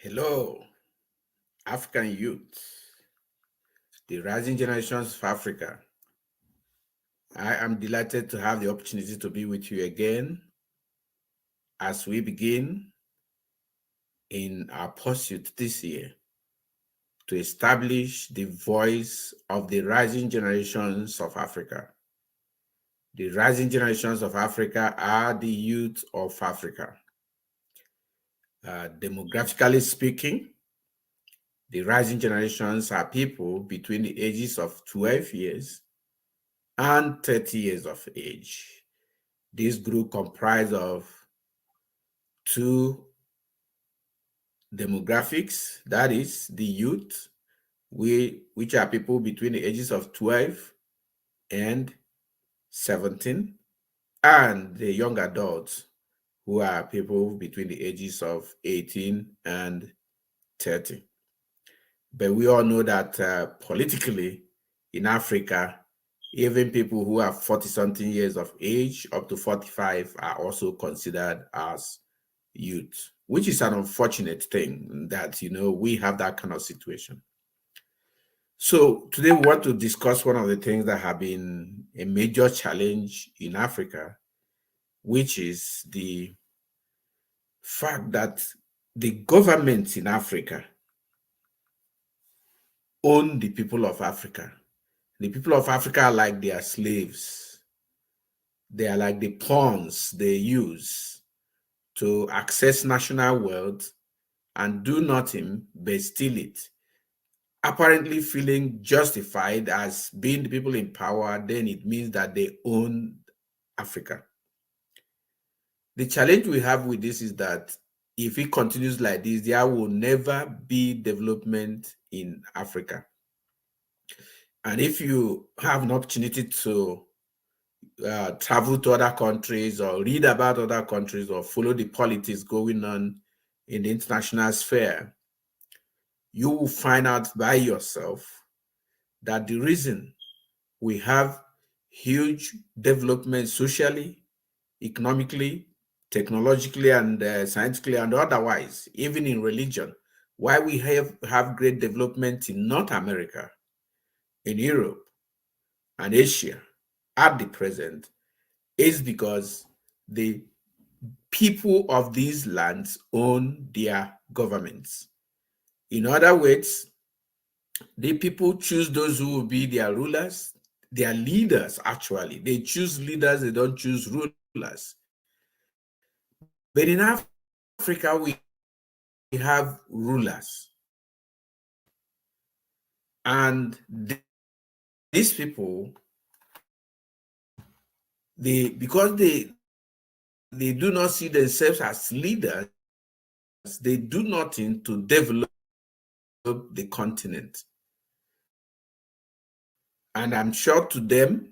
Hello, African youth, the rising generations of Africa. I am delighted to have the opportunity to be with you again as we begin in our pursuit this year to establish the voice of the rising generations of Africa. The rising generations of Africa are the youth of Africa. Demographically speaking, the rising generations are people between the ages of 12 years and 30 years of age. This group comprised of two demographics, that is the youth, which are people between the ages of 12 and 17, and the young adults, who are people between the ages of 18 and 30. But we all know that politically in Africa, even people who are 40-something years of age up to 45 are also considered as youth, which is an unfortunate thing that, we have that kind of situation. So today we want to discuss one of the things that have been a major challenge in Africa, which is the fact that the governments in Africa own the people of Africa. The people of Africa are like their slaves. They are like the pawns they use to access national wealth and do nothing but steal it, apparently feeling justified as being the people in power. Then it means that they own Africa. The challenge we have with this is that if it continues like this, there will never be development in Africa. And if you have an opportunity to travel to other countries or read about other countries or follow the politics going on in the international sphere, you will find out by yourself that the reason we have huge development socially, economically, technologically, and scientifically, and otherwise, even in religion, why we have great development in North America, in Europe, and Asia at the present is because the people of these lands own their governments. In other words, the people choose those who will be their rulers, their leaders, actually. They choose leaders, they don't choose rulers. But in Africa, we have rulers. And these people, because they do not see themselves as leaders, they do nothing to develop the continent. And I'm sure to them,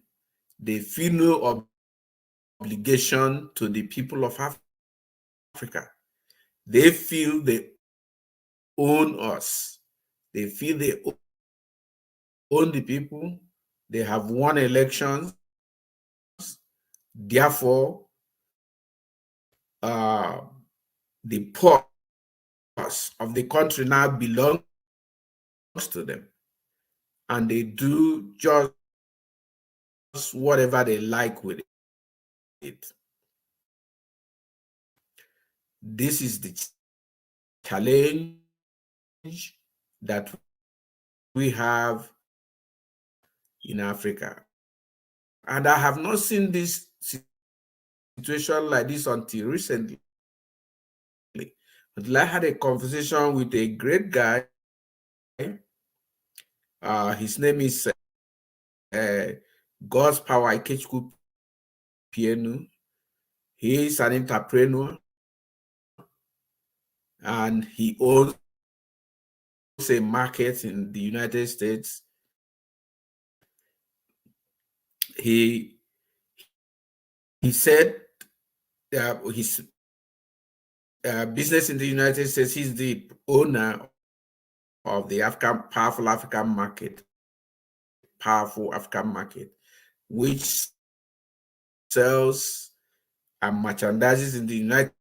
they feel no obligation to the people of Africa. They feel they own us. They feel they own the people. They have won elections. Therefore, the purse of the country now belongs to them. And they do just whatever they like with it. This is the challenge that we have in Africa. And I have not seen this situation like this until recently. Until I had a conversation with a great guy. His name is Godspower Ikechukwu Pienu. He is an entrepreneur and he owns a market in the United States. He said his business in the United States, he's the owner of the powerful African market, which sells and merchandises in the United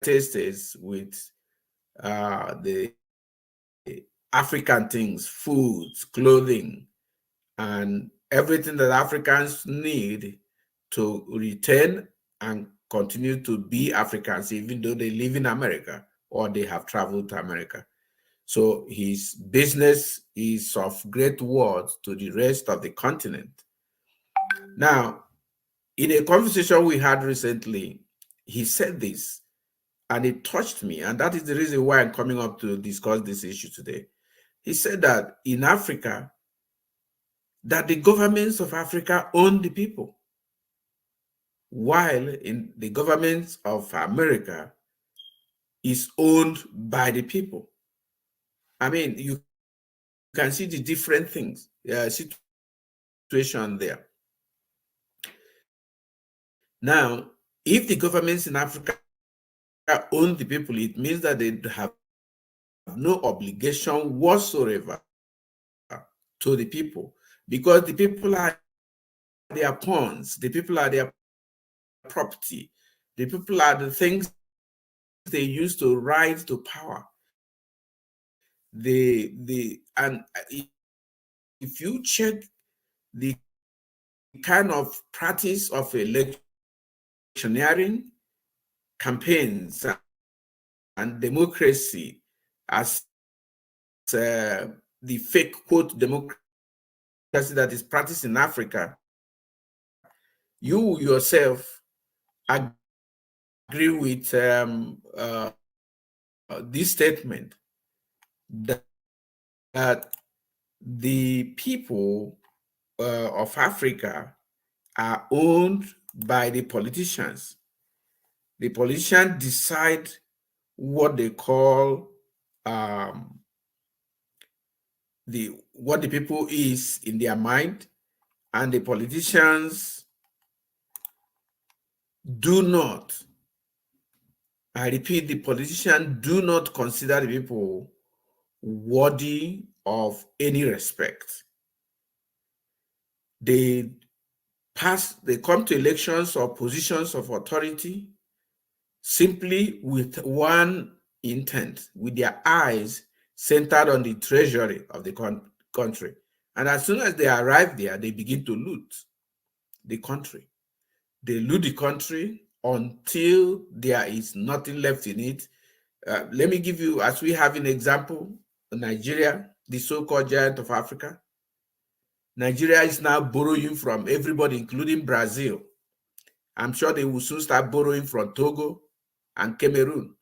States with the African things, foods, clothing, and everything that Africans need to return and continue to be Africans, even though they live in America or they have traveled to America. So his business is of great worth to the rest of the continent. Now, in a conversation we had recently, he said this, and it touched me, and that is the reason why I'm coming up to discuss this issue today. He said that in Africa, that the governments of Africa own the people, while in the governments of America is owned by the people. I mean, you can see the different things, situation there. Now, if the governments in Africa own the people, it means that they have no obligation whatsoever to the people, because the people are their pawns, the people are their property, the people are the things they use to rise to power. And if you check the kind of practice of electioneering campaigns and democracy as the fake quote democracy that is practiced in Africa, you yourself agree with this statement that the people of Africa are owned by the politicians. The politicians decide what they call what the people is in their mind, and the politicians do not, I repeat, the politicians do not consider the people worthy of any respect. They come to elections or positions of authority simply with one intent, with their eyes centered on the treasury of the country. And as soon as they arrive there, they begin to loot the country. They loot the country until there is nothing left in it. Let me give you, as we have an example, Nigeria, the so-called giant of Africa. Nigeria is now borrowing from everybody, including Brazil. I'm sure they will soon start borrowing from Togo and Cameroon.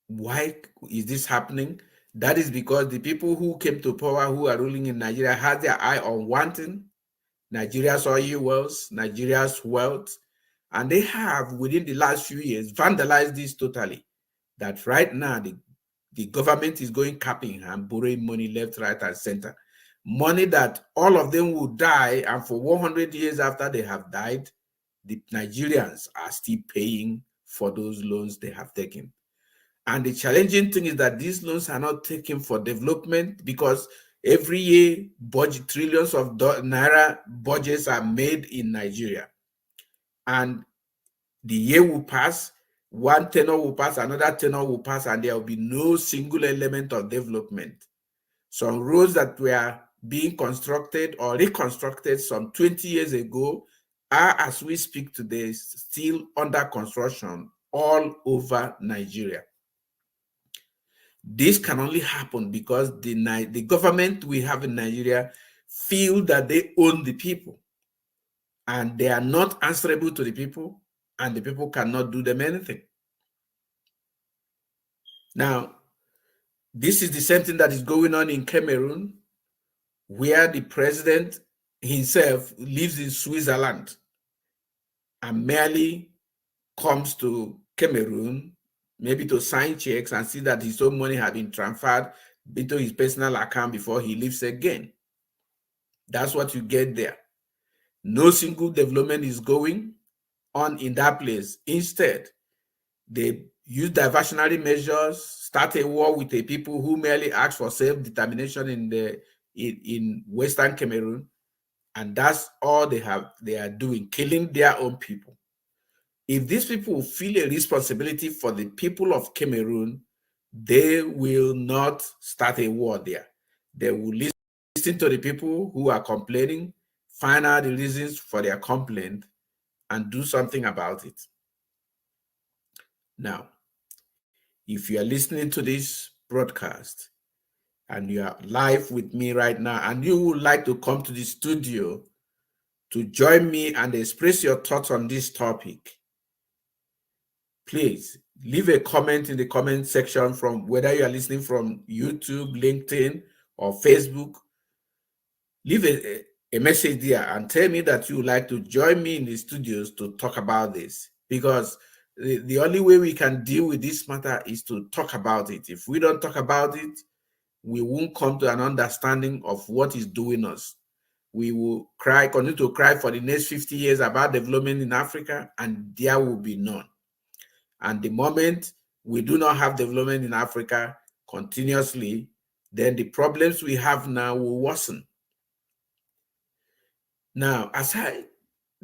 Why is this happening? That is because the people who came to power, who are ruling in Nigeria, had their eye on one thing: Nigeria's oil wells, Nigeria's wealth, and they have, within the last few years, vandalized this totally. That right now, the government is going capping and borrowing money left, right, and center. Money that all of them will die, and for 100 years after they have died, the Nigerians are still paying for those loans they have taken. And the challenging thing is that these loans are not taken for development, because every year, trillions of naira budgets are made in Nigeria. And the year will pass, one tenor will pass, another tenor will pass, and there will be no single element of development. Some roads that were being constructed or reconstructed some 20 years ago are, as we speak today, still under construction all over Nigeria. This can only happen because the government we have in Nigeria feel that they own the people, and they are not answerable to the people, and the people cannot do them anything. Now, this is the same thing that is going on in Cameroon, where the president himself lives in Switzerland and merely comes to Cameroon maybe to sign checks and see that his own money had been transferred into his personal account before he leaves again. That's what you get there. No single development is going on in that place. Instead, they use diversionary measures, start a war with the people who merely ask for self-determination in Western Cameroon, and that's all they are doing, killing their own people. If these people feel a responsibility for the people of Cameroon, they will not start a war there. They will listen to the people who are complaining, find out the reasons for their complaint, and do something about it. Now, if you are listening to this broadcast and you are live with me right now and you would like to come to the studio to join me and express your thoughts on this topic, please leave a comment in the comment section from whether you are listening from YouTube, LinkedIn, or Facebook. Leave a message there and tell me that you would like to join me in the studios to talk about this, because the only way we can deal with this matter is to talk about it. If we don't talk about it, we won't come to an understanding of what is doing us. We will continue to cry for the next 50 years about development in Africa, and there will be none. And the moment we do not have development in Africa continuously, then the problems we have now will worsen. Now, as I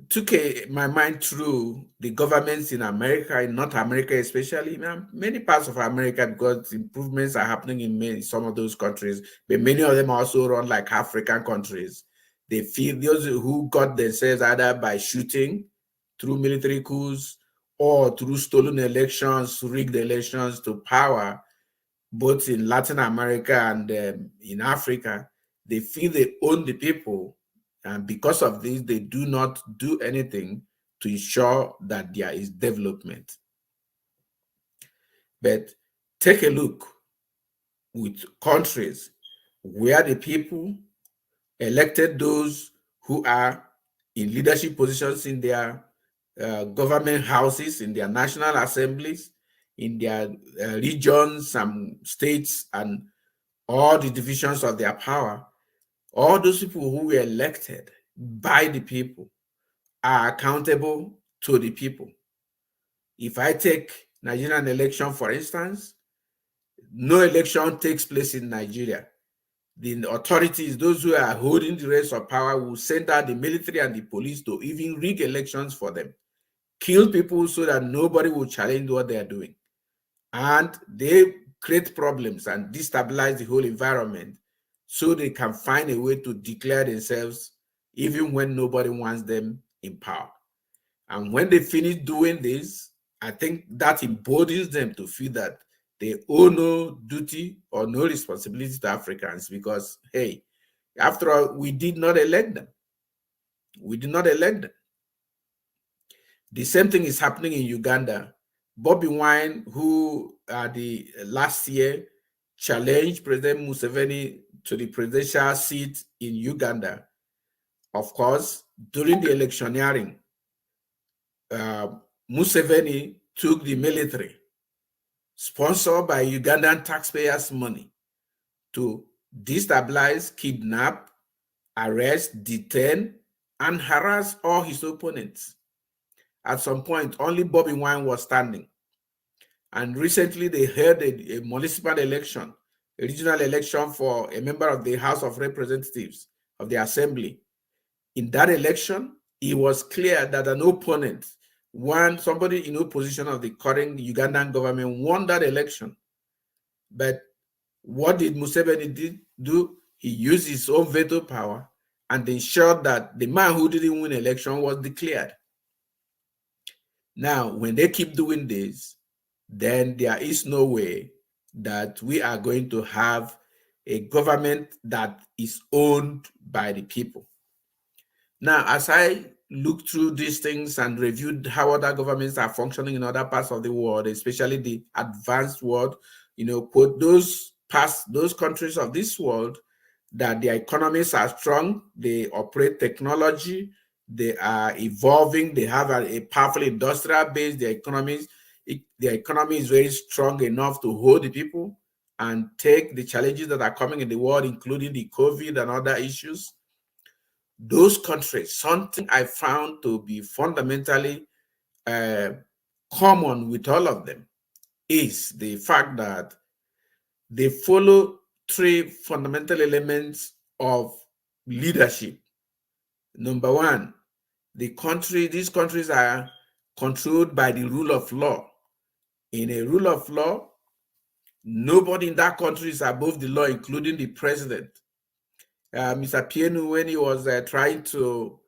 took my mind through the governments in America, in North America especially, many parts of America, because improvements are happening in some of those countries, but many of them also run like African countries. They feel those who got themselves either by shooting, through military coups, or through stolen elections, rigged elections to power, both in Latin America and in Africa. They feel they own the people. And because of this, they do not do anything to ensure that there is development. But take a look with countries where the people elected those who are in leadership positions in their government houses, in their national assemblies, in their regions and states, and all the divisions of their power. All those people who were elected by the people are accountable to the people. If I take Nigerian election, for instance, no election takes place in Nigeria. The authorities, those who are holding the reins of power, will send out the military and the police to even rig elections for them, kill people so that nobody will challenge what they are doing. And they create problems and destabilize the whole environment so they can find a way to declare themselves even when nobody wants them in power. And when they finish doing this, I think that embodies them to feel that they owe no duty or no responsibility to Africans, because, hey, after all, we did not elect them. We did not elect them. The same thing is happening in Uganda. Bobby Wine, who the last year challenged President Museveni to the presidential seat in Uganda, of course, during the electioneering, Museveni took the military, sponsored by Ugandan taxpayers' money, to destabilize, kidnap, arrest, detain, and harass all his opponents. At some point, only Bobby Wine was standing. And recently, they held a municipal election, a regional election for a member of the House of Representatives of the Assembly. In that election, it was clear that an opponent, somebody in opposition of the current Ugandan government, won that election. But what did Museveni do? He used his own veto power and ensured that the man who didn't win election was declared. Now, when they keep doing this, then there is no way that we are going to have a government that is owned by the people. Now, as I looked through these things and reviewed how other governments are functioning in other parts of the world, especially the advanced world, quote, those countries of this world that their economies are strong, they operate technology, they are evolving, they have a powerful industrial base, their economy is very strong enough to hold the people and take the challenges that are coming in the world, including the COVID and other issues. Those countries, something I found to be fundamentally common with all of them is the fact that they follow three fundamental elements of leadership. Number one, these countries are controlled by the rule of law. In a rule of law, nobody in that country is above the law, including the president. Mr. Pienu, when he was trying to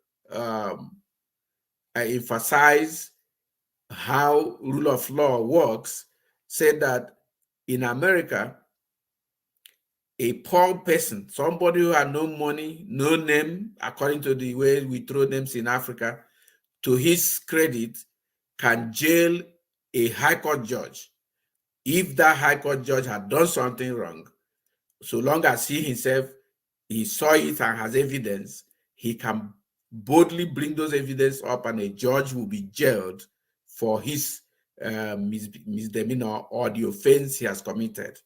emphasize how rule of law works, said that in America, a poor person, somebody who had no money, no name, according to the way we throw names in Africa, to his credit, can jail a high court judge if that high court judge had done something wrong. So long as he himself, he saw it and has evidence, he can boldly bring those evidence up and a judge will be jailed for his misdemeanor or the offense he has committed.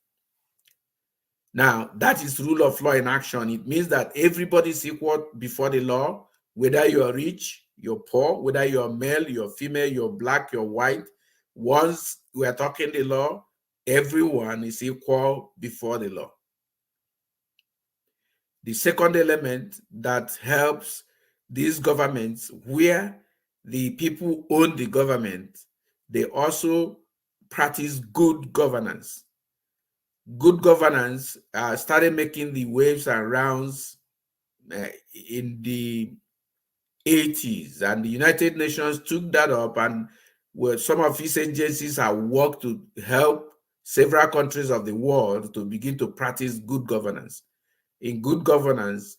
Now, that is rule of law in action. It means that everybody is equal before the law, whether you're rich, you're poor, whether you're male, you're female, you're black, you're white. Once we are talking the law, everyone is equal before the law. The second element that helps these governments, where the people own the government, they also practice good governance. Good governance started making the waves and rounds in the 80s, and the United Nations took that up, and some of its agencies have worked to help several countries of the world to begin to practice good governance. In good governance,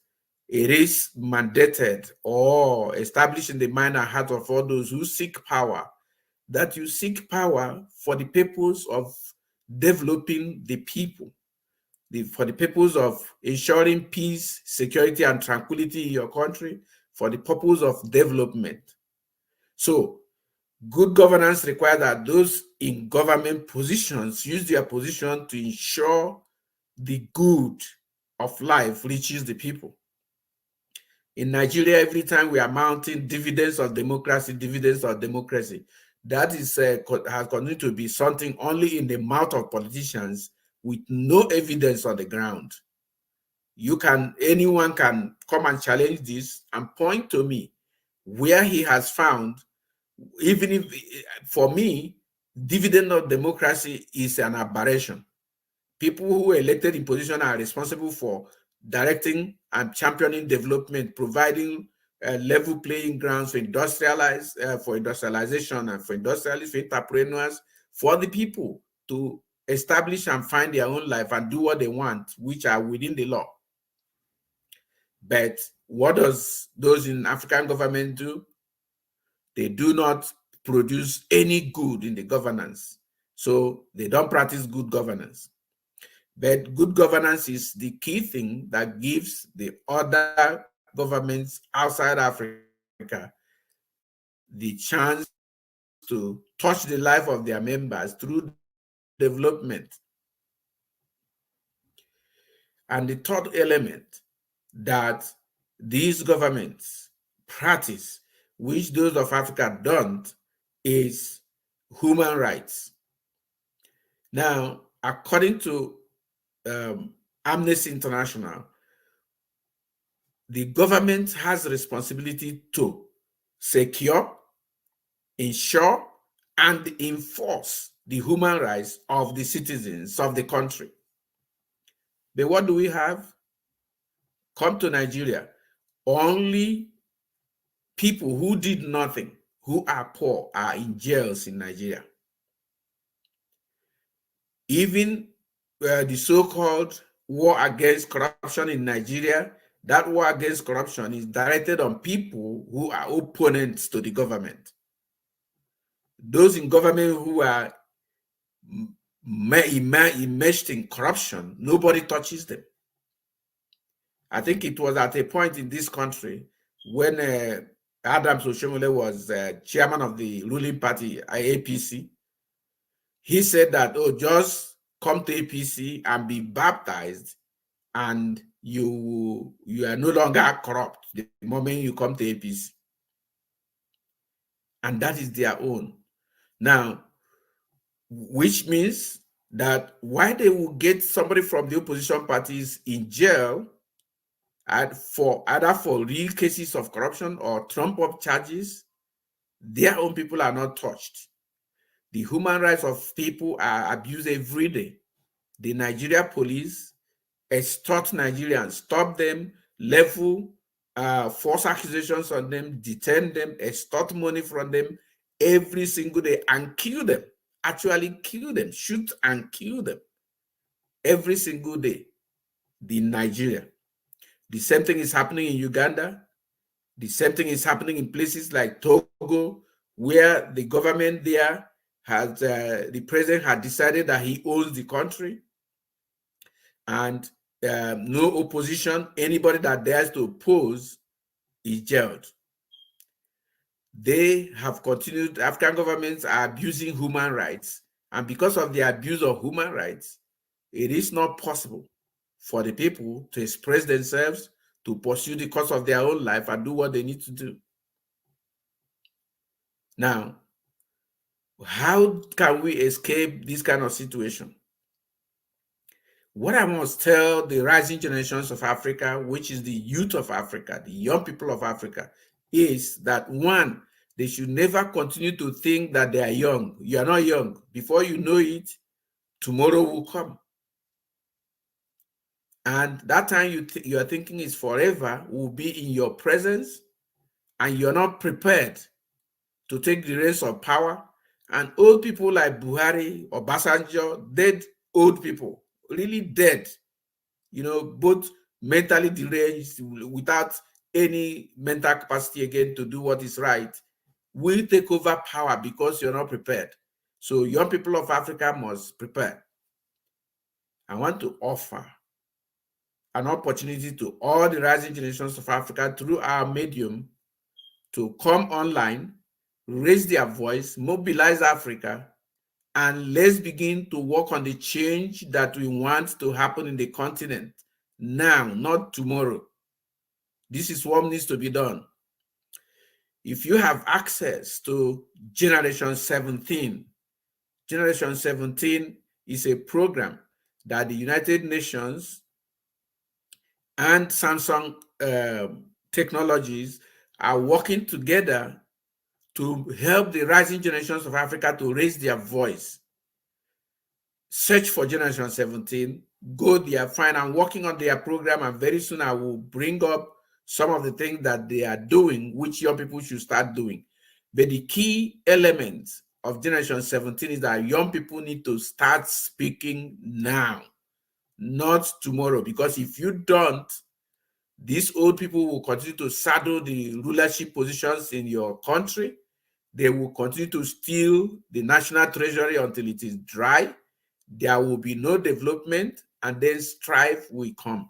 it is mandated or established in the mind and heart of all those who seek power, that you seek power for the purpose of developing the people, for the purpose of ensuring peace, security, and tranquility in your country, for the purpose of development. So, good governance requires that those in government positions use their position to ensure the good of life reaches the people. In Nigeria, every time we are mounting dividends of democracy, that is has continued to be something only in the mouth of politicians with no evidence on the ground. Anyone can come and challenge this and point to me where he has found, even if, for me, dividend of democracy is an aberration. People who are elected in position are responsible for directing and championing development, providing level playing grounds for industrialization and for industrialists, for entrepreneurs, for the people to establish and find their own life and do what they want, which are within the law. But what does those in African government do? They do not produce any good in the governance. So they don't practice good governance. But good governance is the key thing that gives the other governments outside Africa the chance to touch the life of their members through development. And the third element that these governments practice, which those of Africa don't, is human rights. Now, according to Amnesty International, the government has a responsibility to secure, ensure, and enforce the human rights of the citizens of the country. But what do we have? Come to Nigeria. Only people who did nothing, who are poor, are in jails in Nigeria. Even the so-called war against corruption in Nigeria, that war against corruption is directed on people who are opponents to the government. Those in government who are immersed in corruption, nobody touches them. I think it was at a point in this country when Adams Oshomole was chairman of the ruling party, APC. He said that, oh, just come to APC and be baptized and you are no longer corrupt the moment you come to APC. And that is their own. Now, which means that why they will get somebody from the opposition parties in jail for either for real cases of corruption or trump-up charges, Their own people are not touched. The human rights of people are abused every day. The Nigeria police extort Nigerians, stop them, level false accusations on them, detain them, extort money from them every single day, and kill them. Actually kill them, shoot and kill them every single day. In Nigeria. The same thing is happening in Uganda. The same thing is happening in places like Togo, where the government there has, the president had decided that he owns the country, and no opposition, anybody that dares to oppose is jailed. They have continued, African governments are abusing human rights, and because of the abuse of human rights, it is not possible for the people to express themselves, to pursue the course of their own life and do what they need to do. Now, how can we escape this kind of situation? What I must tell the rising generations of Africa, which is the youth of Africa, the young people of Africa, is that one, they should never continue to think that they are young. You are not young. Before you know it, tomorrow will come. And that time you are thinking is forever will be in your presence, and you're not prepared to take the reins of power. And old people like Buhari or Obasanjo, dead old people, really dead, both mentally deranged, without any mental capacity again to do what is right, will take over power because you're not prepared. So young people of Africa must prepare. I want to offer an opportunity to all the rising generations of Africa through our medium to come online, raise their voice, mobilize Africa, and let's begin to work on the change that we want to happen in the continent now, not tomorrow. This is what needs to be done. If you have access to Generation 17, Generation 17 is a program that the United Nations and Samsung Technologies are working together to help the rising generations of Africa to raise their voice. Search for Generation 17, go there, find. I'm working on their program, and very soon I will bring up some of the things that they are doing, which young people should start doing. But the key element of Generation 17 is that young people need to start speaking now, not tomorrow, because if you don't, these old people will continue to saddle the rulership positions in your country. They will continue to steal the national treasury until it is dry. There will be no development, and then strife will come.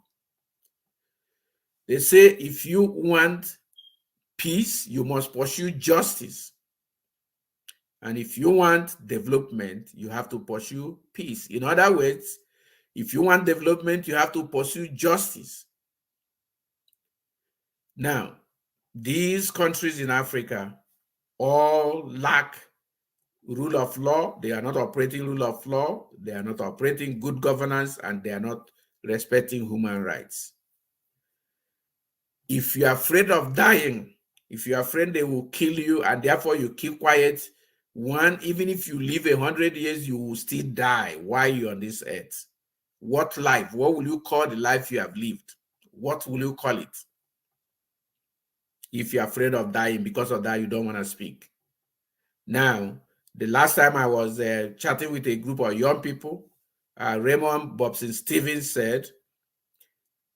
They say if you want peace, you must pursue justice. And if you want development, you have to pursue peace. In other words, if you want development, you have to pursue justice. Now, these countries in Africa all lack rule of law. They are not operating rule of law. They are not operating good governance, and they are not respecting human rights. If you are afraid of dying, if you are afraid they will kill you and therefore you keep quiet, one, even if you live 100 years, you will still die while you're on this earth. What life? What will you call the life you have lived? What will you call it? If you're afraid of dying, because of that, you don't want to speak. Now, the last time I was chatting with a group of young people, Raymond Bobson Stevens said,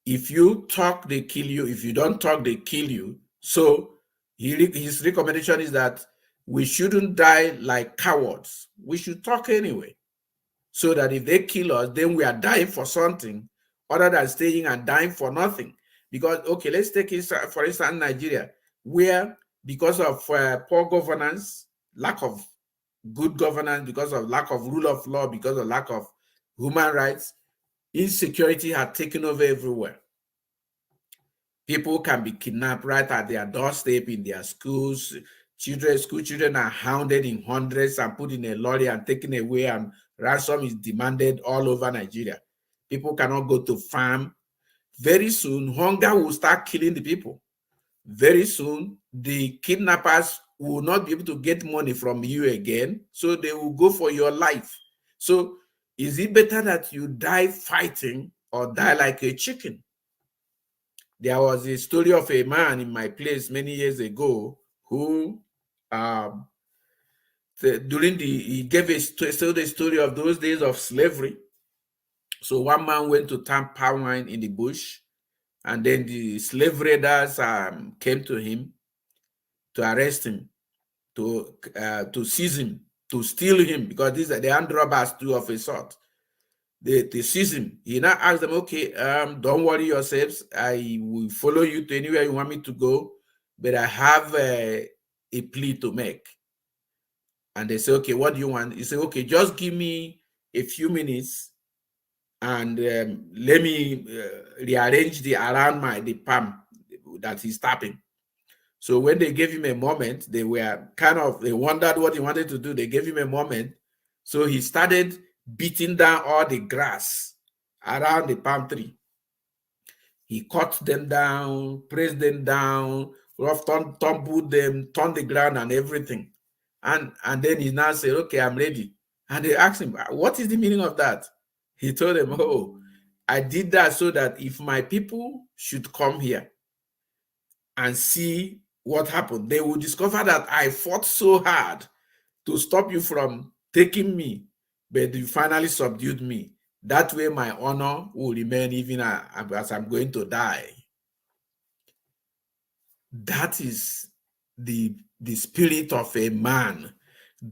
if you talk, they kill you. If you don't talk, they kill you. So his recommendation is that we shouldn't die like cowards. We should talk anyway, so that if they kill us, then we are dying for something other than staying and dying for nothing. Because, okay, let's take it, for instance, Nigeria, where because of poor governance, lack of good governance, because of lack of rule of law, because of lack of human rights, insecurity had taken over everywhere. People can be kidnapped right at their doorstep in their schools. School children are hounded in hundreds and put in a lorry and taken away, and ransom is demanded all over Nigeria. People cannot go to farm. Very soon, hunger will start killing the people. Very soon, the kidnappers will not be able to get money from you again, so they will go for your life. So is it better that you die fighting or die like a chicken? There was a story of a man in my place many years ago who he gave told a story of those days of slavery. So one man went to tamp palm wine in the bush, and then the slave raiders came to him to arrest him, to seize him, to steal him, because these are the armed robbers too of a sort. They seize him. He now asked them, okay, don't worry yourselves. I will follow you to anywhere you want me to go, but I have a plea to make. And they say, okay, what do you want? He said, okay, just give me a few minutes and let me rearrange around the palm that he's tapping. So when they gave him a moment, they wondered what he wanted to do. They gave him a moment. So he started beating down all the grass around the palm tree. He cut them down, pressed them down, tumbled them, turned the ground and everything. And then he now said, okay, I'm ready. And they asked him, what is the meaning of that? He told them, oh, I did that so that if my people should come here and see what happened, they will discover that I fought so hard to stop you from taking me, but you finally subdued me. That way my honor will remain even as I'm going to die. That is the spirit of a man.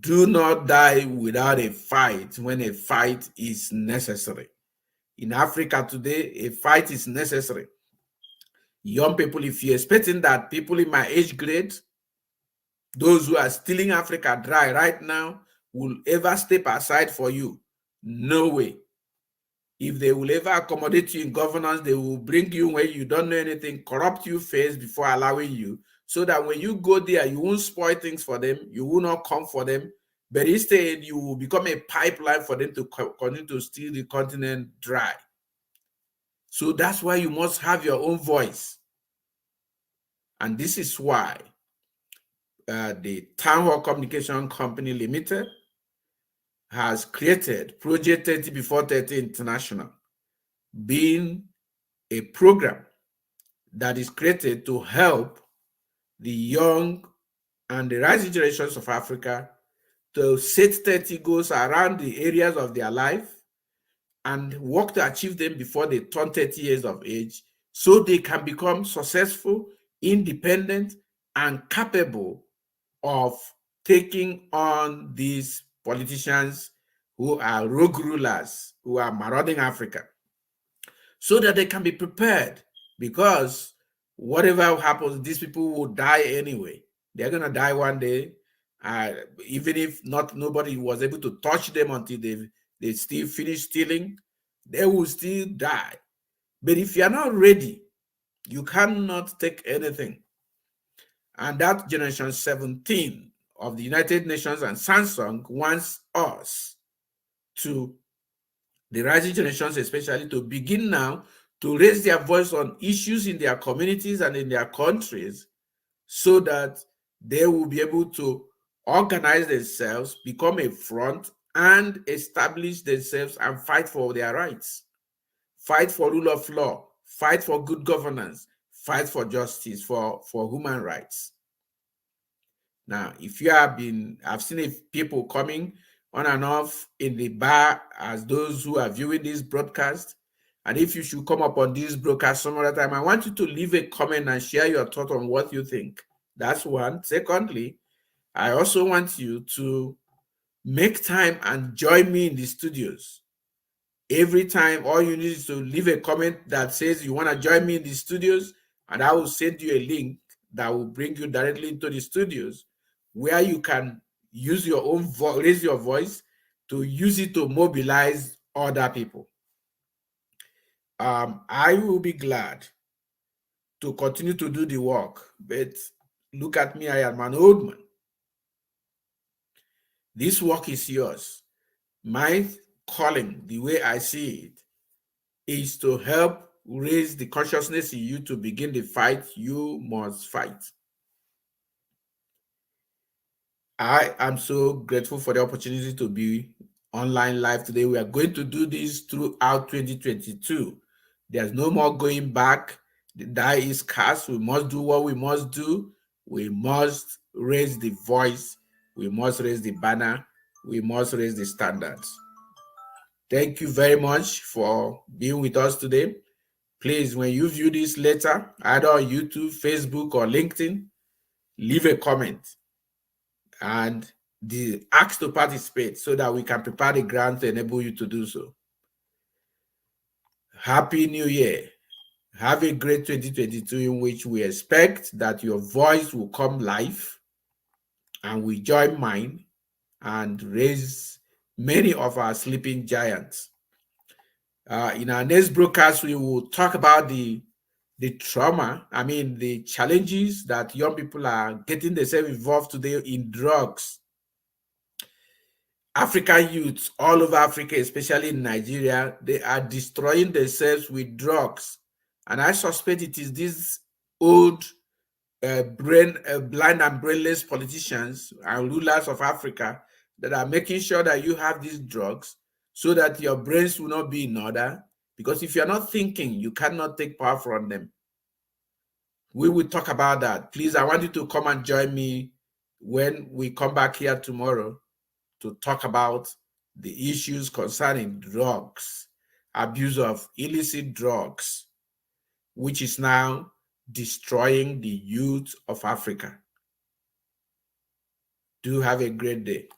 Do not die without a fight when a fight is necessary. In Africa today, a fight is necessary. Young people, if you're expecting that people in my age grade, those who are stealing Africa dry right now, will ever step aside for you, no way. If they will ever accommodate you in governance, they will bring you where you don't know anything, corrupt you first before allowing you, so that when you go there, you won't spoil things for them, you will not come for them, but instead you will become a pipeline for them to continue to steal the continent dry. So that's why you must have your own voice. And this is why the Town Hall Communication Company Limited has created Project 30 Before 30 International, being a program that is created to help the young and the rising generations of Africa to set 30 goals around the areas of their life and work to achieve them before they turn 30 years of age, so they can become successful, independent, and capable of taking on these politicians who are rogue rulers, who are marauding Africa, so that they can be prepared, because whatever happens, these people will die anyway. They're going to die one day, even if nobody was able to touch them until they still finish stealing, they will still die. But if you're not ready, you cannot take anything. And that generation 17 of the United Nations and Samsung wants us, to the rising generations especially, to begin now to raise their voice on issues in their communities and in their countries, so that they will be able to organize themselves, become a front, and establish themselves and fight for their rights, fight for rule of law, fight for good governance, fight for justice, for human rights. Now, if you have been, I've seen people coming on and off in the bar as those who are viewing this broadcast. And if you should come up on this broadcast some other time, I want you to leave a comment and share your thought on what you think. That's one. Secondly, I also want you to make time and join me in the studios. Every time, all you need is to leave a comment that says you want to join me in the studios, and I will send you a link that will bring you directly into the studios, where you can use your own raise your voice to use it to mobilize other people. I will be glad to continue to do the work, but look at me, I am an old man. This work is yours. My calling, the way I see it, is to help raise the consciousness in you to begin the fight you must fight. I am so grateful for the opportunity to be online live today. We are going to do this throughout 2022. There's no more going back. The die is cast. We must do what we must do. We must raise the voice. We must raise the banner. We must raise the standards. Thank you very much for being with us today. Please, when you view this later, either on YouTube, Facebook, or LinkedIn, leave a comment and ask to participate so that we can prepare the ground to enable you to do so. Happy New Year. Have a great 2022 in which we expect that your voice will come live and we join mine and raise many of our sleeping giants. In our next broadcast, we will talk about the trauma, the challenges that young people are getting themselves involved today in drugs. African youths all over Africa, especially in Nigeria, they are destroying themselves with drugs. And I suspect it is these old blind and brainless politicians and rulers of Africa that are making sure that you have these drugs so that your brains will not be in order. Because if you're not thinking, you cannot take power from them. We will talk about that. Please, I want you to come and join me when we come back here tomorrow to talk about the issues concerning drugs, abuse of illicit drugs, which is now destroying the youth of Africa. Do have a great day.